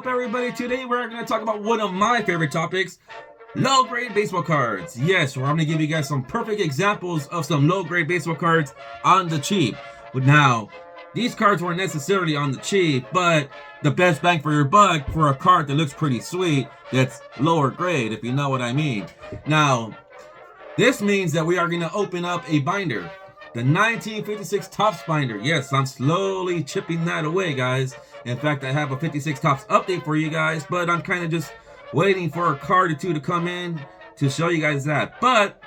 everybody? Today we're going to talk about one of my favorite topics, low-grade baseball cards. Yes, I'm going to give you guys some perfect examples of some low-grade baseball cards on the cheap. But now, these cards weren't necessarily on the cheap, but the best bang for your buck for a card that looks pretty sweet that's lower grade, if you know what I mean. Now, this means that we are going to open up a binder. The 1956 Topps binder. Yes, I'm slowly chipping that away, guys. In fact, I have a 56 Topps update for you guys, but I'm kind of just waiting for a card or two to come in to show you guys that. But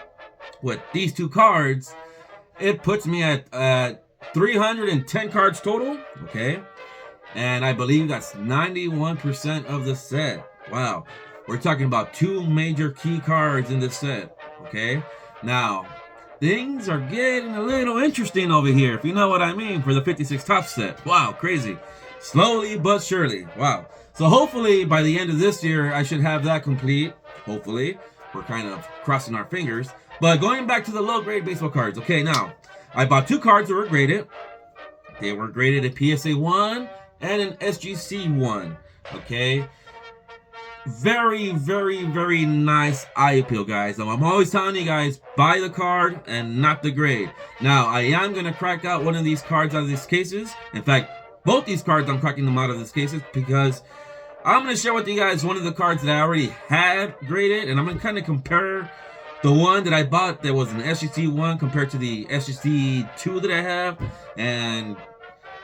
with these two cards, it puts me at 310 cards total, okay? And I believe that's 91% of the set. Wow. We're talking about two major key cards in this set, okay? Now, things are getting a little interesting over here, if you know what I mean, for the 56 Topps set. Wow, crazy. Slowly but surely. Wow. So hopefully by the end of this year, I should have that complete. Hopefully. We're kind of crossing our fingers. But going back to the low-grade baseball cards. Okay, now, I bought two cards that were graded. They were graded a PSA 1 and an SGC 1. Okay. Very, very, very nice eye appeal, guys. Now, I'm always telling you guys, buy the card and not the grade. Now, I am going to crack out one of these cards out of these cases. In fact, both these cards, I'm cracking them out of these cases because I'm going to share with you guys one of the cards that I already had graded. And I'm going to kind of compare the one that I bought that was an SGC 1 compared to the SGC 2 that I have. And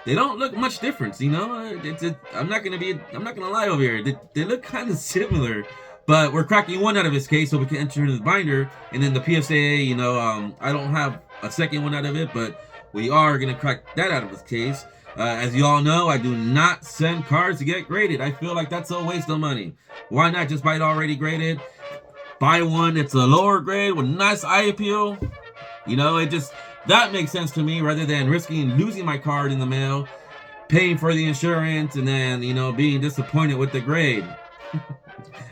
they don't look much different, you know. I'm not gonna lie over here. They look kind of similar, but we're cracking one out of his case so we can enter into the binder, and then the PSA. You know, I don't have a second one out of it, but we are gonna crack that out of his case. As you all know, I do not send cards to get graded. I feel like that's a waste of money. Why not just buy it already graded? Buy one that's a lower grade with nice eye appeal. You know, that makes sense to me rather than risking losing my card in the mail, paying for the insurance, and then, you know, being disappointed with the grade.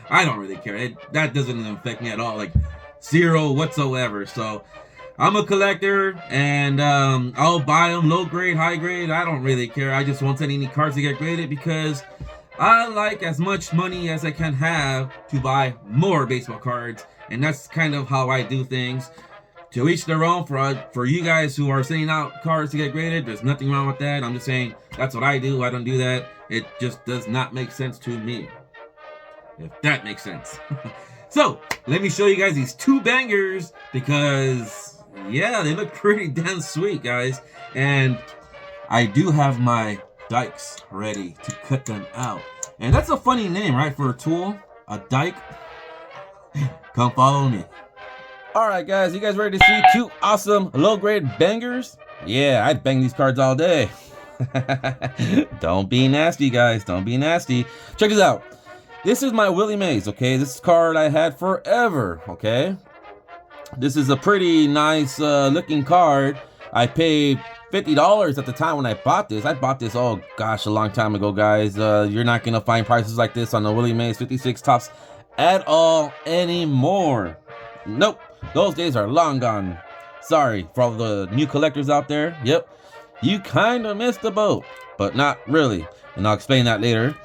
I don't really care. That doesn't affect me at all, like zero whatsoever. So I'm a collector, and I'll buy them low grade, high grade. I don't really care. I just won't send any cards to get graded because I like as much money as I can have to buy more baseball cards, and that's kind of how I do things. To each their own. For you guys who are sending out cards to get graded, there's nothing wrong with that. I'm just saying that's what I do. I don't do that. It just does not make sense to me, if that makes sense. So let me show you guys these two bangers because, yeah, they look pretty damn sweet, guys. And I do have my dikes ready to cut them out. And that's a funny name, right, for a tool? A dike? Come follow me. Alright guys, you guys ready to see two awesome low-grade bangers? Yeah, I'd bang these cards all day. Don't be nasty, guys. Don't be nasty. Check this out. This is my Willie Mays, okay? This card I had forever, okay? This is a pretty nice looking card. I paid $50 at the time when I bought this. I bought this, oh gosh, a long time ago, guys. You're not going to find prices like this on the Willie Mays 56 Topps at all anymore. Nope. Those days are long gone. Sorry for all the new collectors out there. Yep, you kind of missed the boat, but not really. And I'll explain that later.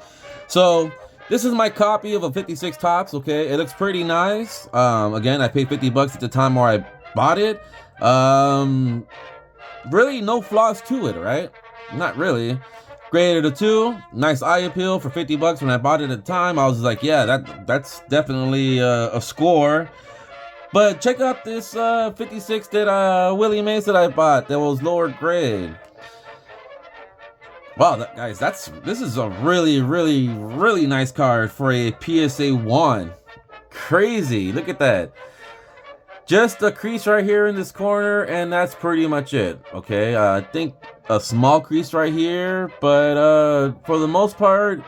So this is my copy of a 56 Topps. Okay, it looks pretty nice. Again, I paid $50 at the time where I bought it. Really no flaws to it, right? Not really. Graded a 2. Nice eye appeal for $50 when I bought it at the time. I was like, yeah, that's definitely a score. But check out this 56 that Willie Mays that I bought that was lower grade. Wow, guys, this is a really, really, really nice card for a PSA 1. Crazy, look at that. Just a crease right here in this corner, and that's pretty much it. Okay, I think a small crease right here, but for the most part,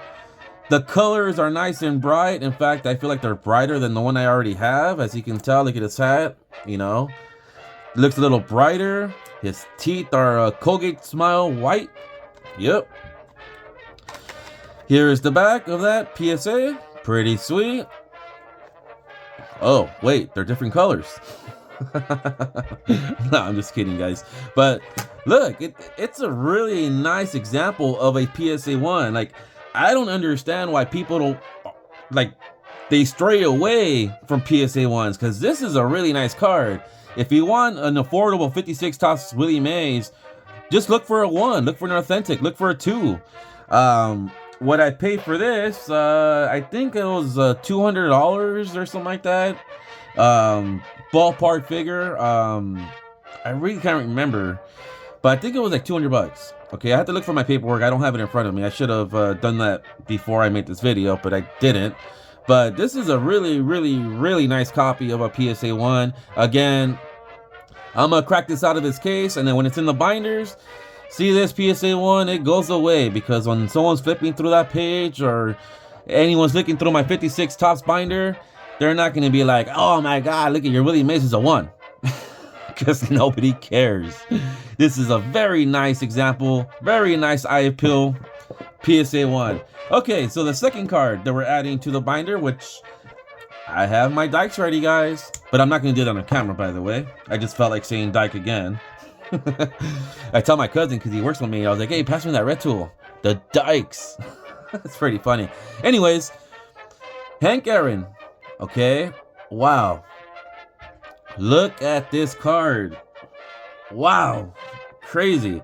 the colors are nice and bright. In fact, I feel like they're brighter than the one I already have. As you can tell, look at his hat, you know. It looks a little brighter. His teeth are Colgate Smile white. Yep. Here's the back of that PSA. Pretty sweet. Oh, wait, they're different colors. No, I'm just kidding, guys. But look, it's a really nice example of a PSA 1. Like, I don't understand why people don't, like, they stray away from PSA ones, because this is a really nice card. If you want an affordable 56 Topps Willie Mays, just look for a 1, look for an authentic, look for a 2. What I paid for this, I think it was $200 or something like that. Ballpark figure. I really can't remember, but I think it was like 200 bucks. Okay, I have to look for my paperwork. I don't have it in front of me. I should have done that before I made this video, but I didn't. But this is a really, really, really nice copy of a PSA 1. Again, I'm gonna crack this out of its case, and then when it's in the binders, see this PSA 1, it goes away, because when someone's flipping through that page or anyone's looking through my 56 Topps binder, they're not gonna be like, oh my god, look at your Willie Mays is a 1. Because nobody cares. This is a very nice example, very nice eye appeal PSA 1. Okay, so the second card that we're adding to the binder, which I have my dikes ready, guys, but I'm not going to do that on camera, by the way. I just felt like saying dike again. I tell my cousin, because he works with me, I was like, hey, pass me that red tool. The dikes. That's pretty funny. Anyways, Hank Aaron. Okay, wow. Look at this card. Wow, crazy.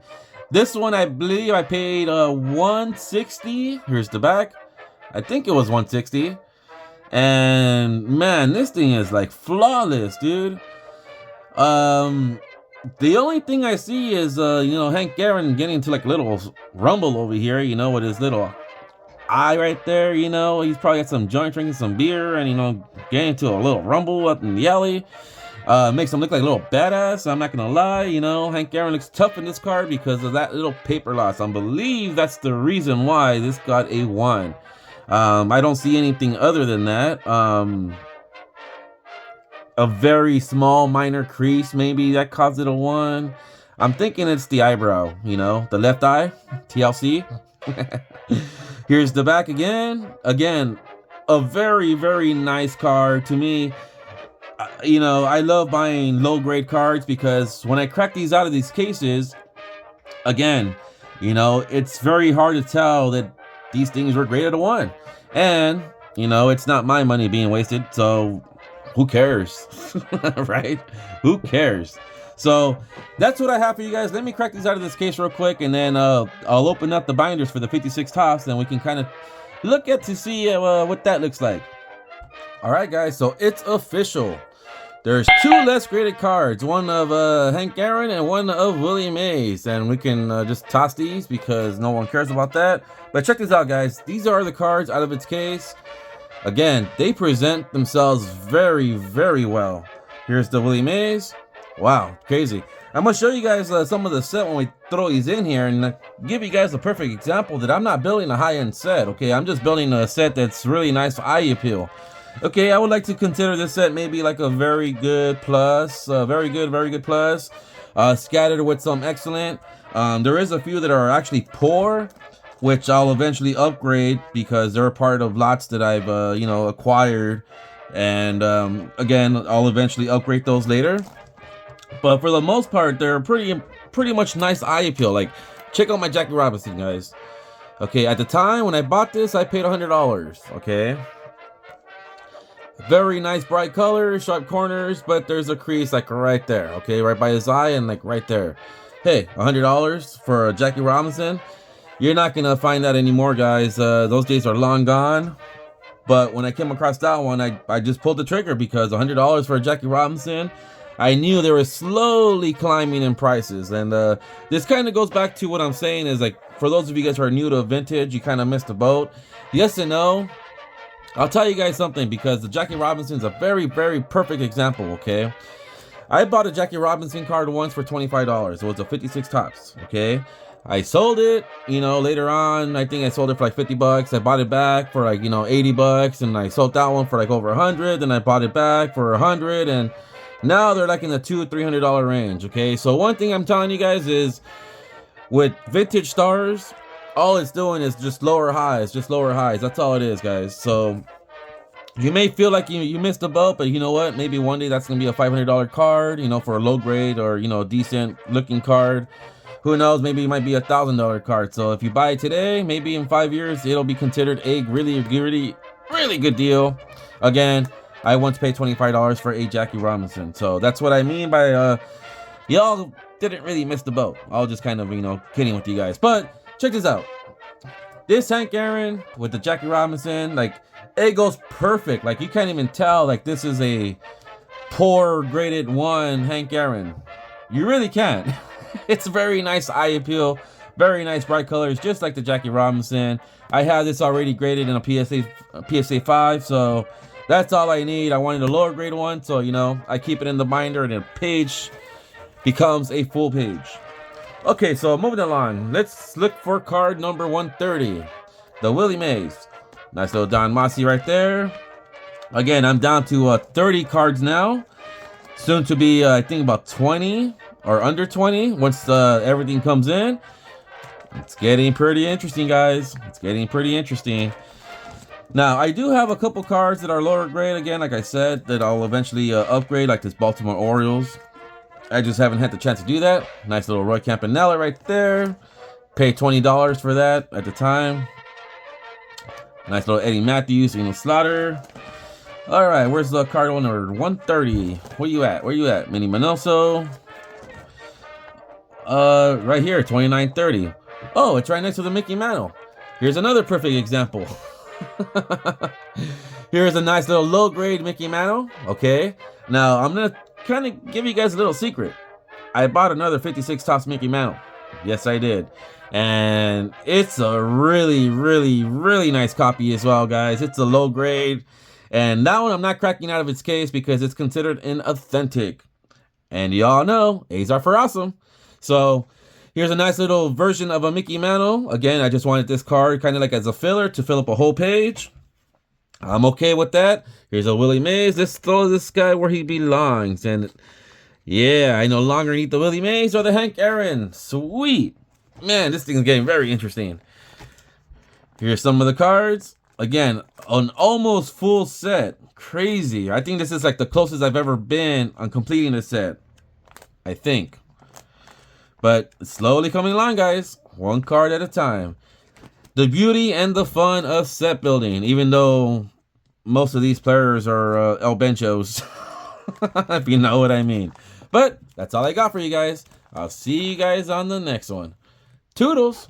This one, I believe I paid $160. Here's the back. I think it was $160. And man, this thing is like flawless, dude. The only thing I see is you know, Hank Aaron getting into like a little rumble over here, you know, with his little eye right there, you know. He's probably got some joint, drinking some beer, and you know, getting into a little rumble up in the alley. Makes him look like a little badass. I'm not gonna lie, you know, Hank Aaron looks tough in this card because of that little paper loss. I believe that's the reason why this got a 1. I don't see anything other than that. A very small minor crease, maybe, that caused it a 1. I'm thinking it's the eyebrow, you know, the left eye, TLC. Here's the back again. Again, a very, very nice card to me. You know, I love buying low grade cards because when I crack these out of these cases, again, you know, it's very hard to tell that these things were graded a 1. And, you know, it's not my money being wasted, so who cares? Right? Who cares? So that's what I have for you guys. Let me crack these out of this case real quick, and then I'll open up the binders for the 56 Topps, and we can kind of look at to see what that looks like. All right, guys, so it's official. There's 2 less graded cards, one of Hank Aaron and one of Willie Mays, and we can just toss these because no one cares about that. But check this out, guys. These are the cards out of its case. Again, they present themselves very, very well. Here's the Willie Mays. Wow, crazy. I'm going to show you guys some of the set when we throw these in here, and give you guys a perfect example that I'm not building a high-end set, okay? I'm just building a set that's really nice for eye appeal. Okay, I would like to consider this set maybe like a very good plus, very good plus, scattered with some excellent. There is a few that are actually poor, which I'll eventually upgrade because they're part of lots that I've, you know, acquired. And again, I'll eventually upgrade those later. But for the most part, they're pretty much nice eye appeal. Like, check out my Jackie Robinson, guys. Okay, at the time when I bought this, I paid $100, okay? Very nice bright colors, sharp corners, but there's a crease like right there, okay, right by his eye and like right there. Hey, $100 for a Jackie Robinson? You're not gonna find that anymore, guys. Those days are long gone. But when I came across that one, I just pulled the trigger because $100 for a Jackie Robinson, I knew they were slowly climbing in prices. And this kind of goes back to what I'm saying is, like, for those of you guys who are new to vintage, you kind of missed the boat. Yes and no. I'll tell you guys something, because the Jackie Robinson is a very, very perfect example, okay? I bought a Jackie Robinson card once for $25. It was a 56 Topps, okay? I sold it, you know, later on. I think I sold it for like 50 bucks. I bought it back for like, you know, 80 bucks, and I sold that one for like over 100. Then I bought it back for 100, and now they're like in the $200-300 range, okay? So one thing I'm telling you guys is, with vintage stars, all it's doing is just lower highs, That's all it is, guys. So you may feel like you missed the boat, but you know what? Maybe one day that's gonna be a $500 card, you know, for a low grade or, you know, decent looking card. who knows, maybe it might be $1,000 card. So if you buy it today, maybe in 5 years, it'll be considered a really good deal. Again, I once paid $25 for a Jackie Robinson. So that's what I mean by, y'all didn't really miss the boat. I was just kind of, kidding with you guys. But check this out. This Hank Aaron with the Jackie Robinson, like, it goes perfect. Like, you can't even tell, like, this is a poor graded 1 Hank Aaron. You really can't. It's very nice eye appeal, very nice bright colors, just like the Jackie Robinson. I have this already graded in a PSA 5, so that's all I need. I wanted a lower grade one, so I keep it in the binder and the page becomes a full page. Okay, so moving along, let's look for card number 130, the Willie Mays. Nice little Don Mossy right there. Again, I'm down to 30 cards now. Soon to be, I think, about 20 or under 20 once everything comes in. It's getting pretty interesting, guys. It's getting pretty interesting. Now, I do have a couple cards that are lower grade, again, like I said, that I'll eventually upgrade, like this Baltimore Orioles. I just haven't had the chance to do that. Nice little Roy Campanella right there. Paid $20 for that at the time. Nice little Eddie Matthews, Slaughter. All right, where's the card number 130? Where you at? Where you at? Minnie Minoso. Right here, 2930. Oh, it's right next to the Mickey Mantle. Here's another perfect example. Here's a nice little low-grade Mickey Mantle. Okay, now I'm gonna kind of give you guys a little secret. I bought another 56 Topps Mickey Mantle. Yes, I did. And it's a really nice copy as well, guys. It's a low grade. And that one I'm not cracking out of its case because it's considered an authentic. And y'all know, A's are for awesome. So here's a nice little version of a Mickey Mantle. Again, I just wanted this card kind of like as a filler to fill up a whole page. I'm okay with that. Here's a Willie Mays. Let's throw this guy where he belongs. And yeah, I no longer need the Willie Mays or the Hank Aaron. Sweet. Man, this thing is getting very interesting. Here's some of the cards. Again, an almost full set. Crazy. I think this is like the closest I've ever been on completing a set. I think. But it's slowly coming along, guys. One card at a time. The beauty and the fun of set building. Even though most of these players are El Benchos. If you know what I mean. But that's all I got for you guys. I'll see you guys on the next one. Toodles!